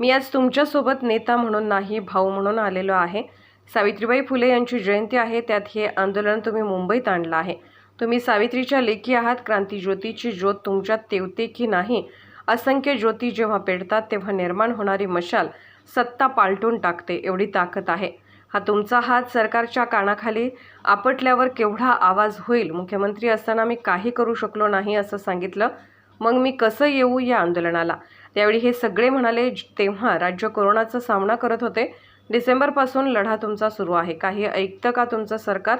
मी आज तुमच्यासोबत नेता म्हणून नाही, भाऊ म्हणून आलेलो आहे। सावित्रीबाई फुले यांची जयंती आहे, त्यात हे आंदोलन तुम्ही मुंबईत आणलं आहे। तुम्ही सावित्रीच्या लेकी आहात। क्रांतिज्योतीची ज्योत तुमच्यात तेवते की नाही? असंख्य ज्योती जेव्हा पेटतात तेव्हा निर्माण होणारी मशाल सत्ता पालटून टाकते, एवढी ताकद आहे। हा तुमचा हात सरकारच्या कानाखाली आपटल्यावर केवढा आवाज होईल। मुख्यमंत्री असताना मी काही करू शकलो नाही असं सांगितलं, मग मी कसं येऊ या आंदोलनाला? त्यावेळी हे सगळे म्हणाले, तेव्हा राज्य कोरोनाचा सामना करत होते। डिसेंबरपासून लढा तुमचा सुरू आहे। काही ऐकतं का तुमचं सरकार?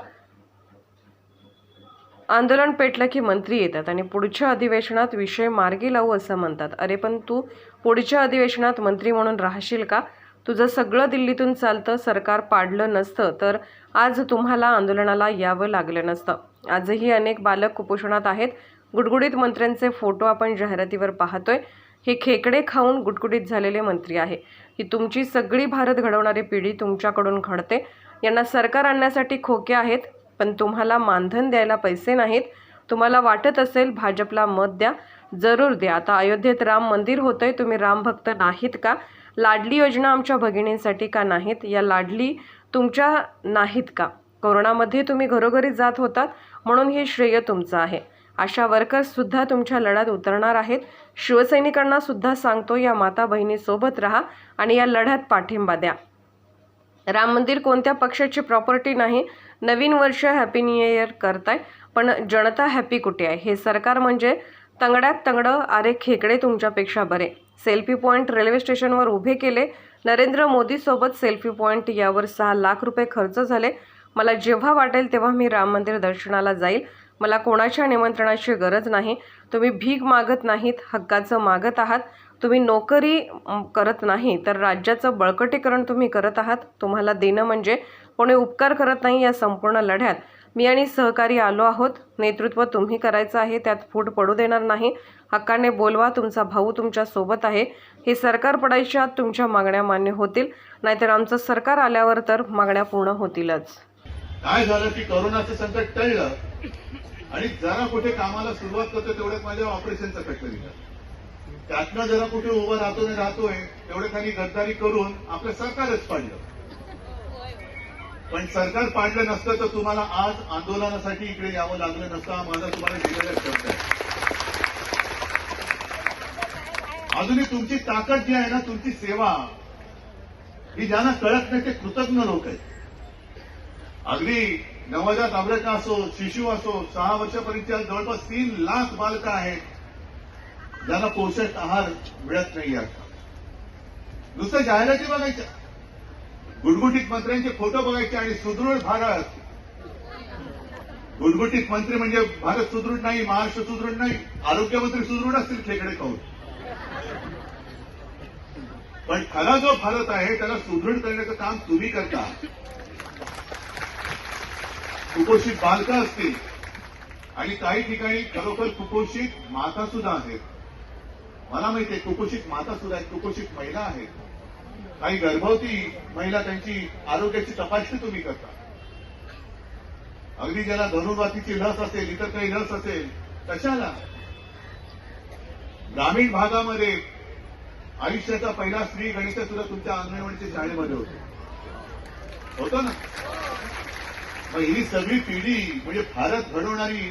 आंदोलन पेटलं की मंत्री येतात आणि पुढच्या अधिवेशनात विषय मार्गी लावू असं म्हणतात। अरे पण तू पुढच्या अधिवेशनात मंत्री म्हणून राहशील का? तुझं सगळं दिल्लीतून चालतं। सरकार पाडलं नसतं तर आज तुम्हाला आंदोलनाला यावं लागलं नसतं। आजही अनेक बालक कुपोषणात आहेत। गुडगुडीत मंत्र्यांचे फोटो आपण जाहिरातीवर पाहतोय। हे खेकडे खाऊन गुटगुटीत झालेले मंत्री आहे। ही तुमची सगळी भारत घडवणारी पिढी तुमच्याकडून घडते। यांना सरकार आणण्यासाठी खोके आहेत, पण तुम्हाला मानधन द्यायला पैसे नाहीत। तुम्हाला वाटत असेल भाजपला मत द्या, जरूर द्या। आता अयोध्येत राम मंदिर होतंय, तुम्ही राम भक्त नाहीत का? लाडली योजना आमच्या भगिनींसाठी का नाहीत? या लाडली तुमच्या नाहीत का? कोरोनामध्ये तुम्ही घरोघरी जात होतात म्हणून हे श्रेय तुमचं आहे। आशा वर्कर्स सुद्धा तुमच्या लढ्यात उतरणार आहेत। शिवसैनिकांना सुद्धा सांगतो, या माता बहिणी सोबत राहा आणि या लढ्यात पाठिंबा द्या। राम मंदिर कोणत्या पक्षाची प्रॉपर्टी नाही। नवीन वर्ष हॅपी न्यू इयर करताय, पण जनता हॅपी कुठे आहे? हे सरकार म्हणजे तंगड्यात तंगडं। अरे खेकडे तुमच्यापेक्षा बरे। सेल्फी पॉईंट रेल्वे स्टेशनवर उभे केले। नरेंद्र मोदी सोबत सेल्फी पॉईंट, यावर 6 लाख रुपये खर्च झाले। मला जेव्हा वाटेल तेव्हा मी राम मंदिर दर्शनाला जाईल। मला कोणाच्या निमंत्रणाची गरज नाही। तुम्ही भीक मागत नाहीत, हक्काचं मागत आहात। तुम्ही नोकरी करत नाही तर राज्याचं बळकटीकरण तुम्ही करत आहात। तुम्हाला देणं म्हणजे कोणी उपकार करत नाही। या संपूर्ण लढ्यात मी आणि सहकारी आलो आहोत। नेतृत्व तुम्ही करायचं आहे, त्यात फूट पडू देणार नाही। हक्काने बोलवा, तुमचा भाऊ तुमच्या सोबत आहे। हे सरकार पडायच्या आत तुमच्या मागण्या मान्य होतील, नाहीतर आमचं सरकार आल्यावर तर मागण्या पूर्ण होतीलच। काय झालं की कोरोनाचं संकट टळलं आणि जरा कुठे कामाला सुरुवात करतो तेवढ्यात माझ्या ऑपरेशनचं कटलं दिलं। त्यातनं जरा कुठे उभं राहतोय तेवढे खाली गद्दारी करून आपलं सरकारच पाडलं। पण सरकार पाडलं नसतं तर तुम्हाला आज आंदोलनासाठी इकडे यावं लागलं नसतं। हा माझा तुम्हाला दिलेला शब्द आहे। अजूनही तुमची ताकद जी आहे ना, तुमची सेवा ही ज्यांना कळत नाही ते कृतज्ञ लोक आहेत। अगदी नवजात अभ्रका असो, शिशु असो, 6 वर्षापर्यंतच्या जवळपास 3 लाख बालकं आहेत ज्यांना पोषक आहार मिळत नाही। आता नुसतं जाहिराती बघायच्या, गुटगुटीत मंत्र्यांचे फोटो बघायचे आणि सुदृढ भारत। गुटगुटीत मंत्री म्हणजे भारत सुदृढ नाही, महाराष्ट्र सुदृढ नाही। आरोग्यमंत्री सुदृढ असतील खेकडे खाऊन, पण खरा जो भारत आहे त्याला सुदृढ करण्याचं काम तुम्ही करता। कुपोषित बालकं असतील आणि काही ठिकाणी खरोखर कुपोषित माता सुद्धा आहेत। मला माहिती आहे कुपोषित माता सुद्धा आहेत, कुपोषित महिला आहेत। काही गर्भवती महिला, त्यांची आरोग्याची तपासणी तुम्ही करता। अगदी ज्याला धनुर्वातीची लस असेल, इतर काही लस असेल, कशाला? ग्रामीण भागामध्ये आयुष्याचा पहिला स्त्री गणित सुद्धा तुमच्या अंगणवाडीच्या शाळेमध्ये होतो ना। मग ही सगळी पिढी म्हणजे भारत घडवणारी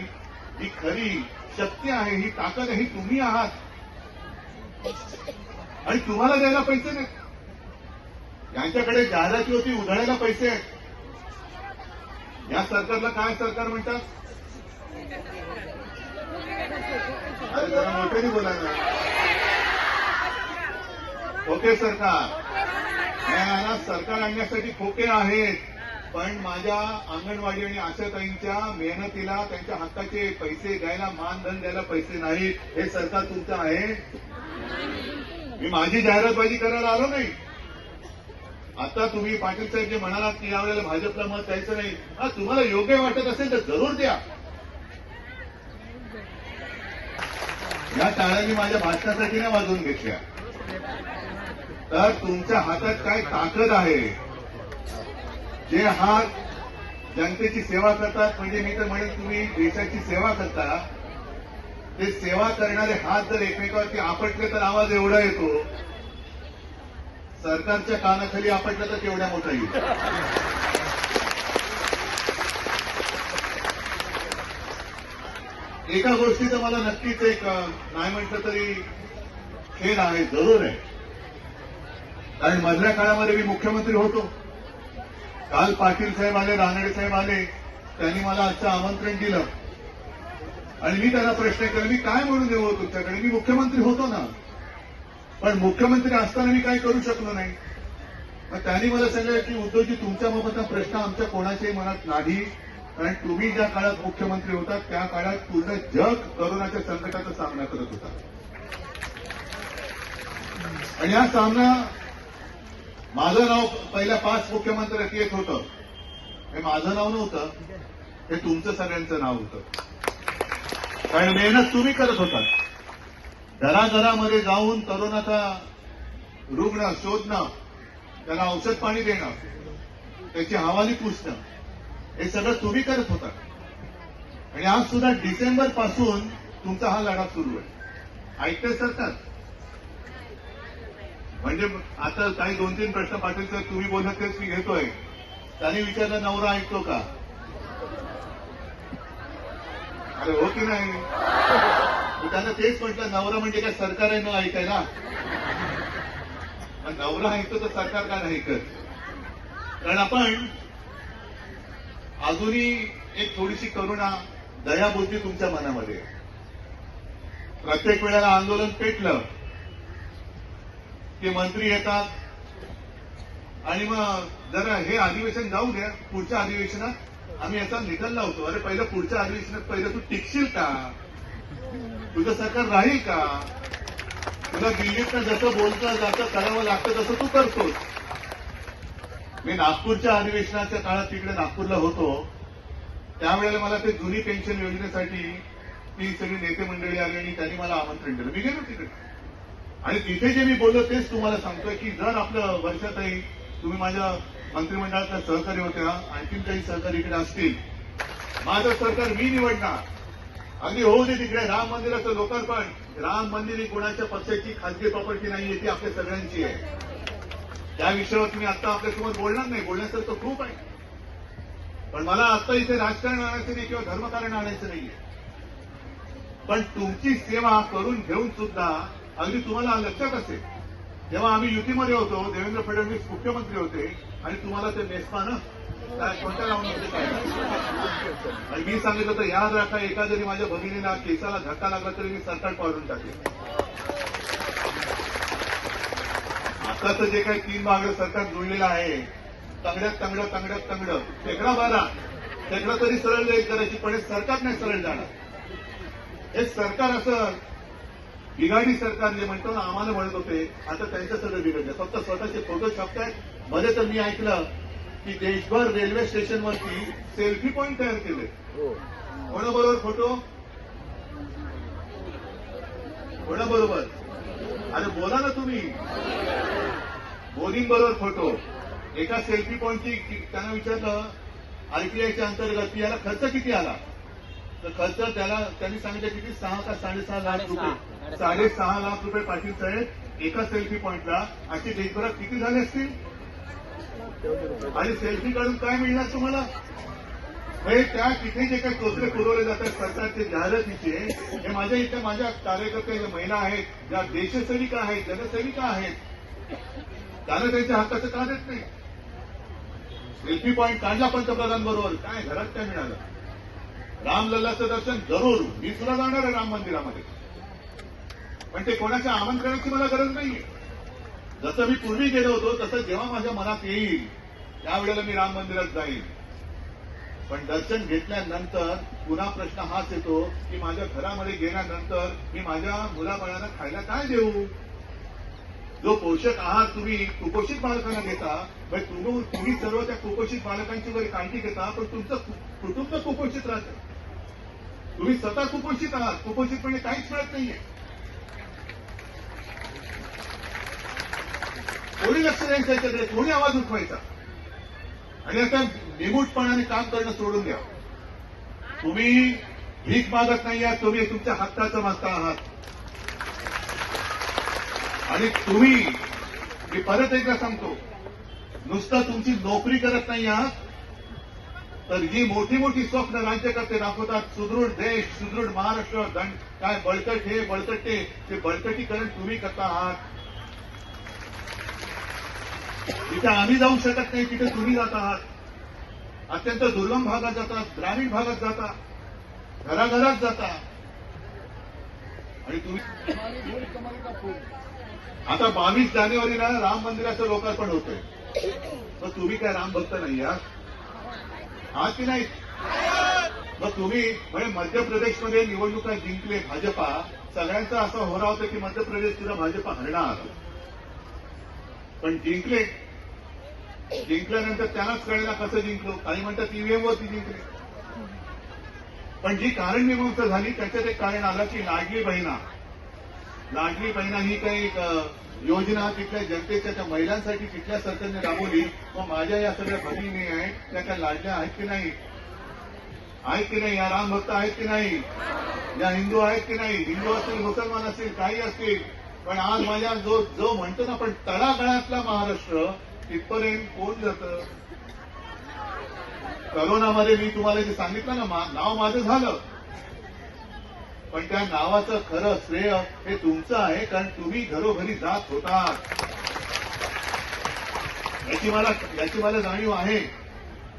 ही खरी शक्ती आहे, ही ताकद आहे, ही तुम्ही आहात। आणि तुम्हाला द्यायला पैसे नाहीत। यांच्याकडे जाहिराती होती, उधळायला पैसे आहेत। या सरकारला काय सरकार म्हणतात? अरे जरा मोठ्याने बोला ना। खोके सरकार। याला सरकार आणण्यासाठी खोके आहेत, पण माझ्या अंगणवाडी आणि आशाताईंच्या मेहनतीला, त्यांच्या हक्काचे पैसे द्यायला, मानधन द्यायला पैसे नाहीत। हे सरकार तुमचं आहे। मी माझी जाहिरातबाजी करायला आलो नाही। आता तुम्ही पाटील साहेब जे म्हणालात की यावेळेला भाजपला मत द्यायचं नाही, हा तुम्हाला योग्य वाटत असेल तर जरूर द्या। या टाळ्या मी माझ्या भाषणासाठी नाही वाजवून घेतल्या, तर तुमच्या हातात काय ताकद आहे। जे हात जनतेची सेवा करतात, म्हणजे मी तर म्हणेन तुम्ही देशाची सेवा करता, ते सेवा करणारे हात जर एकमेकावरती आपटले तर आवाज एवढा येतो। सरकारच्या कानाखाली आपटलं तर केवढ्या मोठा येईल. एका गोष्टीचं मला नक्कीच एक नाही म्हटलं तरी खेद आहे, जरूर आहे. कारण मधल्या काळामध्ये मी मुख्यमंत्री होतो. काल पाटील साहेब आले, रानडे साहेब आले, त्यांनी मला आजचं आमंत्रण दिलं आणि मी त्यांना प्रश्न केला, मी काय म्हणून येऊ तुमच्याकडे? मी मुख्यमंत्री होतो ना, पण मुख्यमंत्री असताना मी काही करू शकलो नाही. मग त्यांनी मला सांगितलं की उद्धवजी, तुमच्या बाबतचा प्रश्न आमच्या कोणाच्याही मनात नाही, कारण तुम्ही ज्या काळात मुख्यमंत्री होता त्या काळात पूर्ण जग कोरोनाच्या संकटाचा सामना करत होता आणि हा सामना माझं नाव पहिल्या 5 मुख्यमंत्र्यात येत होतं. हे माझं नाव नव्हतं, हे तुमचं सगळ्यांचं नाव होतं. कारण मेहनत तुम्ही करत होता. घराघरामध्ये जाऊन कोरोनाचा रुग्ण शोधणं, त्याला औषध पाणी देणं, त्याची हवाली पुसणं, हे सगळं तुम्ही करत होता. आणि आज सुद्धा डिसेंबर पासून तुमचा हा लढा सुरू आहे. ऐकतंय सरकार? म्हणजे आता काही 2-3 प्रश्न पाटील सर तुम्ही बोलत तेच मी घेतोय. त्यांनी विचारलं, नवरा ऐकतो का? अरे हो की नाही? मी त्यांना तेच म्हटलं, नवरा म्हणजे काय सरकार आहे ना ऐकायला? नवरा ऐकतो तर सरकार का नाही ऐकत? कारण आपण अजूनही एक थोडीशी करुणा, दयाबुद्धी तुमच्या मनामध्ये. प्रत्येक वेळेला आंदोलन पेटलं की मंत्री येतात आणि मग जरा हे अधिवेशन जाऊ द्या, पुढच्या अधिवेशनात आम्ही याचा निकाल लावतो. अरे पहिलं पुढच्या अधिवेशनात पहिलं तू टिकशील का? तुझं सरकार राहील का? तुला दिल्लीतनं जसं बोलतं जातं करावं लागतं तसं तू करतोस. मी नागपूरच्या अधिवेशनाच्या काळात तिकडे नागपूरला होतो. त्यावेळेला मला ते जुनी पेन्शन योजनेसाठी ती सगळी नेते मंडळी आली आणि त्यांनी मला आमंत्रण दिलं. मी गेलो तिकडे आणि तिथे जे मी बोललो तेच तुम्हाला सांगतोय की जर आपलं वर्षातही तुम्ही माझ्या मंत्रिमंडळातल्या सहकारी होत्या, आणखीन काही सहकारी इकडे असतील, माझं सरकार मी निवडणार. अगदी होऊ दे तिकडे राम मंदिराचं लोकार्पण. राम मंदिर ही कोणाच्या पक्षाची खासगी प्रॉपर्टी नाहीये, ती आपल्या सगळ्यांची आहे. त्या विषयावर मी आता आपल्यासमोर बोलणार नाही, बोलण्यासारखं खूप आहे. पण मला आता इथे राजकारण आणायचं नाही किंवा धर्मकारण आणायचं नाहीये. पण तुमची सेवा करून घेऊन सुद्धा अगदी तुम्हाला लक्षात असेल, जेव्हा आम्ही युतीमध्ये होतो, देवेंद्र फडणवीस मुख्यमंत्री होते आणि तुम्हाला ते नेसपानं काय कोणत्या लावून होते काय, आणि मी सांगितलं होतं याद राखा, एका जरी माझ्या भगिनीला केसाला धक्का लागला तरी मी सरकार पाडून टाकेन. आताचं जे काही 3 भाग सरकार जुळलेलं आहे, तंगड्यात शेकडा बारा शेकडा तरी सरळ जाईल करायची, पण हे सरकार नाही सरळ जाणार. हे सरकार असं बिघाडी सरकार जे म्हणतो ना, आम्हाला म्हणत होते, आता त्यांचं सगळं बिघडलं. फक्त स्वतःचे फोटो छापतायत. मध्ये तर मी ऐकलं की देशभर रेल्वे स्टेशनवरती सेल्फी पॉइंट तयार केले. कोणाबरोबर फोटो? कोणाबरोबर? अरे बोला ना तुम्ही. मोदींबरोबर फोटो. एका सेल्फी पॉइंटची त्यांना विचारलं आरटीआयच्या अंतर्गत याला खर्च किती आला, तर खर्च त्याला त्यांनी सांगितलं किती, 6 का 6.5 लाख रुपये. 6.5 लाख रुपये पाटील साहेब एका सेल्फी पॉइंटला. अशी देशभरात किती झाले असतील? आणि सेल्फी काढून काय मिळणार तुम्हाला? त्या तिथे जे काही कोचरे पुरवले जातात सरकारचे जाहिरातीचे, हे माझ्या इथे माझ्या कार्यकर्ते ज्या महिला आहेत, ज्या देशसेविका आहेत, जनसेविका आहेत, त्यांना त्यांच्या हक्काचं का देत नाही? सेल्फी पॉइंट काढला पंतप्रधानांबरोबर, काय घरात काय मिळालं? रामलल्लाचं दर्शन जरूर, मी सुद्धा जाणार आहे राम मंदिरामध्ये, पण ते कोणाच्या आमंत्रणाची मला गरज नाहीये. जसं मी पूर्वी गेलो होतो तसं जेव्हा माझ्या मनात येईल त्यावेळेला मी राम मंदिरात जाईल. पण दर्शन घेतल्यानंतर पुन्हा प्रश्न हाच येतो की माझ्या घरामध्ये गेल्यानंतर मी माझ्या मुलाबाळांना खायला काय देऊ? जो पोषक आहार तुम्ही कुपोषित बालकांना देता, तुम्ही सर्व त्या कुपोषित बालकांची वगैरे काळजी घेता, पण तुमचं कुटुंब कुपोषित राहतं. तुम्ही स्वतः कुपोषित आहात. कुपोषितपणे काहीच मिळत नाहीये. कोणी लक्ष द्यायचं याच्याकडे, कोणी आवाज उठवायचा? आणि आता निमूटपणाने काम करणं सोडून द्या. तुम्ही भीक मागत नाही आहात, तुम्ही तुमच्या हक्काचं मागता आहात. आणि तुम्ही मी परत एकदा सांगतो, नुसतं तुमची नोकरी करत नाही आहात, तर जी मोठी मोठी स्वप्न राज्यकर्ते दाखवतात, सुदृढ देश, सुदृढ महाराष्ट्र, काय बळकट हे बळकट ते बळकटीकरण तुम्ही करता आहात. जिथे आम्ही जाऊ शकत नाही तिथे तुम्ही जात आहात. अत्यंत दुर्गम भागात जाता, ग्रामीण भागात जाता, घराघरात जाता. आणि तुम्ही आता 22 जानेवारीला राम मंदिराचं लोकार्पण होतंय, मग तुम्ही काय राम भक्त नाही आहात की नाही? मग तुम्ही म्हणजे मध्य प्रदेशमध्ये निवडणुका जिंकले भाजपा, सगळ्यांचं असं होणार होतं की मध्य प्रदेश सुद्धा भाजपा हरणार, पण जिंकल्यानंतर त्यांनाच कळलं कसं जिंकलो. काही म्हणतात ईव्हीएम वरती जिंकले, पण जी कारण मीमांसा झाली त्याच्यात एक कारण आलं की लाडली बहिणा ही काही एक योजना तिथल्या जनतेच्या त्या महिलांसाठी तिथल्या सरकारने राबवली. मग माझ्या या सगळ्या भगिनी आहेत त्या काय लाडल्या आहेत की नाही? या राम भक्त आहेत की नाही? या हिंदू आहेत की नाही? हिंदू असतील, मुसलमान असतील, काही असतील, पण आज माझ्या जो म्हणतो ना आपण तळागाळातला महाराष्ट्र तिथपर्यंत कोण जातं? करोनामध्ये मी तुम्हाला जे सांगितलं ना, नाव माझं झालं, पण त्या नावाचं खरं श्रेय हे तुमचं आहे, कारण तुम्ही घरोघरी जात होतात. याची मला जाणीव आहे.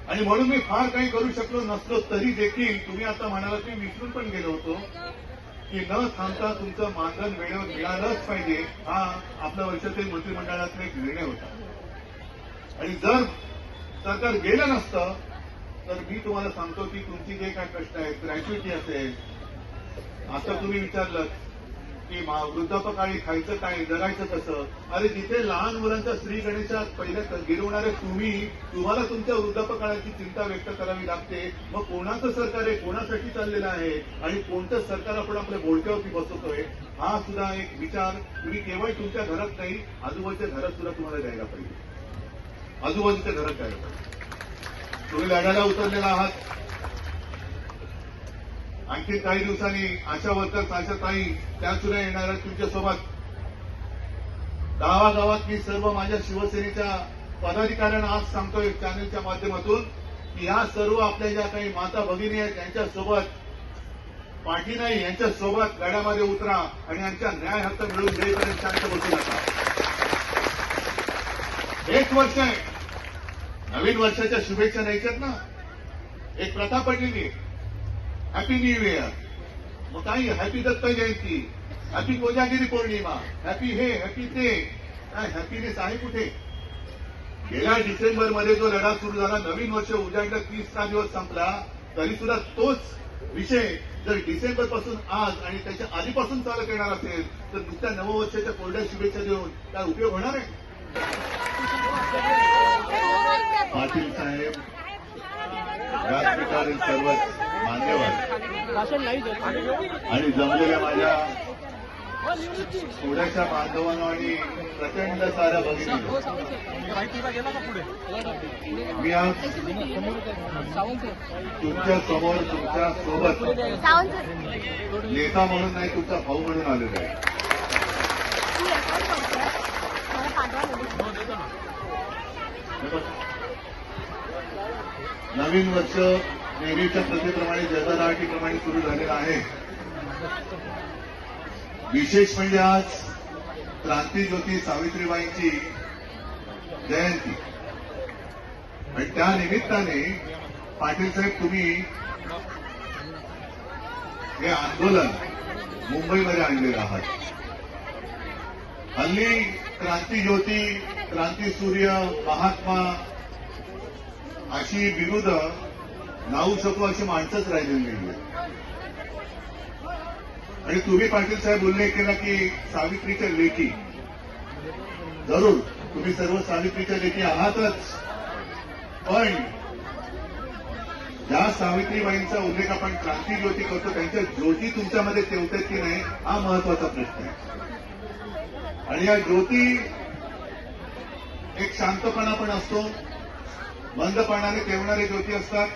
आणि म्हणून मी फार काही करू शकलो नसलो तरी देखील तुम्ही आता म्हणाला की विसरून पण गेलो होतो की न थांबता तुमचं मानधन वेळेवर मिळालंच पाहिजे, हा आपल्या वर्षातील मंत्रिमंडळातला एक निर्णय होता. आणि जर सरकार गेलं नसतं तर मी तुम्हाला सांगतो की तुमची जे काय प्रश्न आहेत, ग्रॅच्युइटी असेल, आता तुम्ही विचारलं की वृद्धापकाळी खायचं काय, जगायचं कसं, अरे जिथे लहान मुलांच्या श्री गणेशात पहिल्या गिरवणारे तुम्हाला तुमच्या वृद्धापकाळाची चिंता व्यक्त करावी लागते. मग कोणाचं सरकार आहे, कोणासाठी चाललेलं आहे आणि कोणतं सरकार आपण आपल्या बोलक्यावरती बसवतोय, हा सुद्धा एक विचार तुम्ही केवळ तुमच्या घरात नाही, आजूबाजूच्या घरात सुद्धा तुम्हाला द्यायला पाहिजे. आजूबाजूच्या घरात द्यायला पाहिजे. तुम्ही लढायला उतरलेला आहात. आणखी काही दिवसांनी आशा वर्कर्स, आशा ताई त्या सुद्धा येणार आहेत तुमच्यासोबत. गावागावात मी सर्व माझ्या शिवसेनेच्या पदाधिकाऱ्यांना आज सांगतोय चॅनलच्या माध्यमातून की ह्या सर्व आपल्या ज्या काही माता भगिनी आहेत त्यांच्यासोबत पाठी नाही, यांच्यासोबत लढ्यामध्ये उतरा आणि यांच्या न्याय हक्क मिळून देईपर्यंत शांत बसू नका. एक वर्ष आहे, नवीन वर्षाच्या शुभेच्छा द्यायच्यात ना. एक प्रथा पडलेली आहे, हॅपी न्यू इयर. मग काही हॅपी दत्त जयंती, हॅपी कोजागिरी पौर्णिमा, हॅपी हे हॅपी ते, काय हॅपीनेस आहे कुठे? गेल्या डिसेंबरमध्ये जो लढा सुरू झाला, नवीन वर्ष उजाडलं, 30 दिवस संपला, तरी सुद्धा तोच विषय जर डिसेंबरपासून आज आणि त्याच्या आधीपासून चालत येणार असेल तर नुसत्या नववर्षाच्या कोरड्या शुभेच्छा देऊन काय उपयोग होणार आहे? पाटील साहेब, व्यासपीठावरील सर्व मान्यवर आणि जमलेल्या माझ्या थोड्याशा बांधवांना आणि प्रचंड साऱ्या भगिनी, मी आज तुमच्या समोर तुमच्या सोबत नेता म्हणून नाही, तुमचा भाऊ म्हणून आलेलो आहे. नवीन वर्ष नेहमीच्या प्रथेप्रमाणे जगदाटीप्रमाणे सुरू झालेलं आहे. विशेष म्हणजे आज क्रांतीज्योती सावित्रीबाईंची जयंती आणि त्या निमित्ताने पाटील साहेब तुम्ही हे आंदोलन मुंबईमध्ये आणलेलं आहात. हल्ली क्रांतीज्योती, क्रांतीसूर्य, महात्मा अशी बिरुद लावू शकू अशी माणसंच राहिलेली नाही. आणि तुम्ही पाटील साहेब उल्लेख केला की सावित्रीच्या लेकी, जरूर तुम्ही सर्व सावित्रीच्या लेकी आहातच, पण ज्या सावित्रीबाईंचा उल्लेख आपण क्रांतीज्योती करतो त्यांच्या ज्योती तुमच्यामध्ये तेवतात की नाही हा महत्वाचा प्रश्न आहे. आणि या ज्योती एक शांतपणा पण असतो, बंद पाण्याने तेवणारे ज्योती असतात,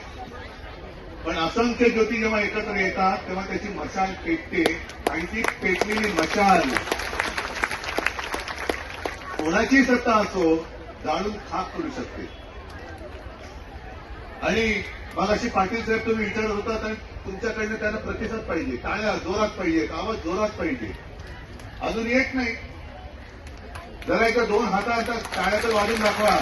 पण असंख्य ज्योती जेव्हा एकत्र येतात तेव्हा त्याची मशाल पेटते आणि ती पेटलेली मशाल कोणाची सत्ता असो जाळून खाक करू शकते. आणि मग अशी पाटील साहेब तुम्ही विचारत होता आणि तुमच्याकडनं त्यांना प्रतिसाद पाहिजे, टाळ्या जोरात पाहिजे, आवाज जोरात पाहिजे. अजून येत नाही. जरा एकदा 2 हातात टाळ्या तर वाजून दाखवा.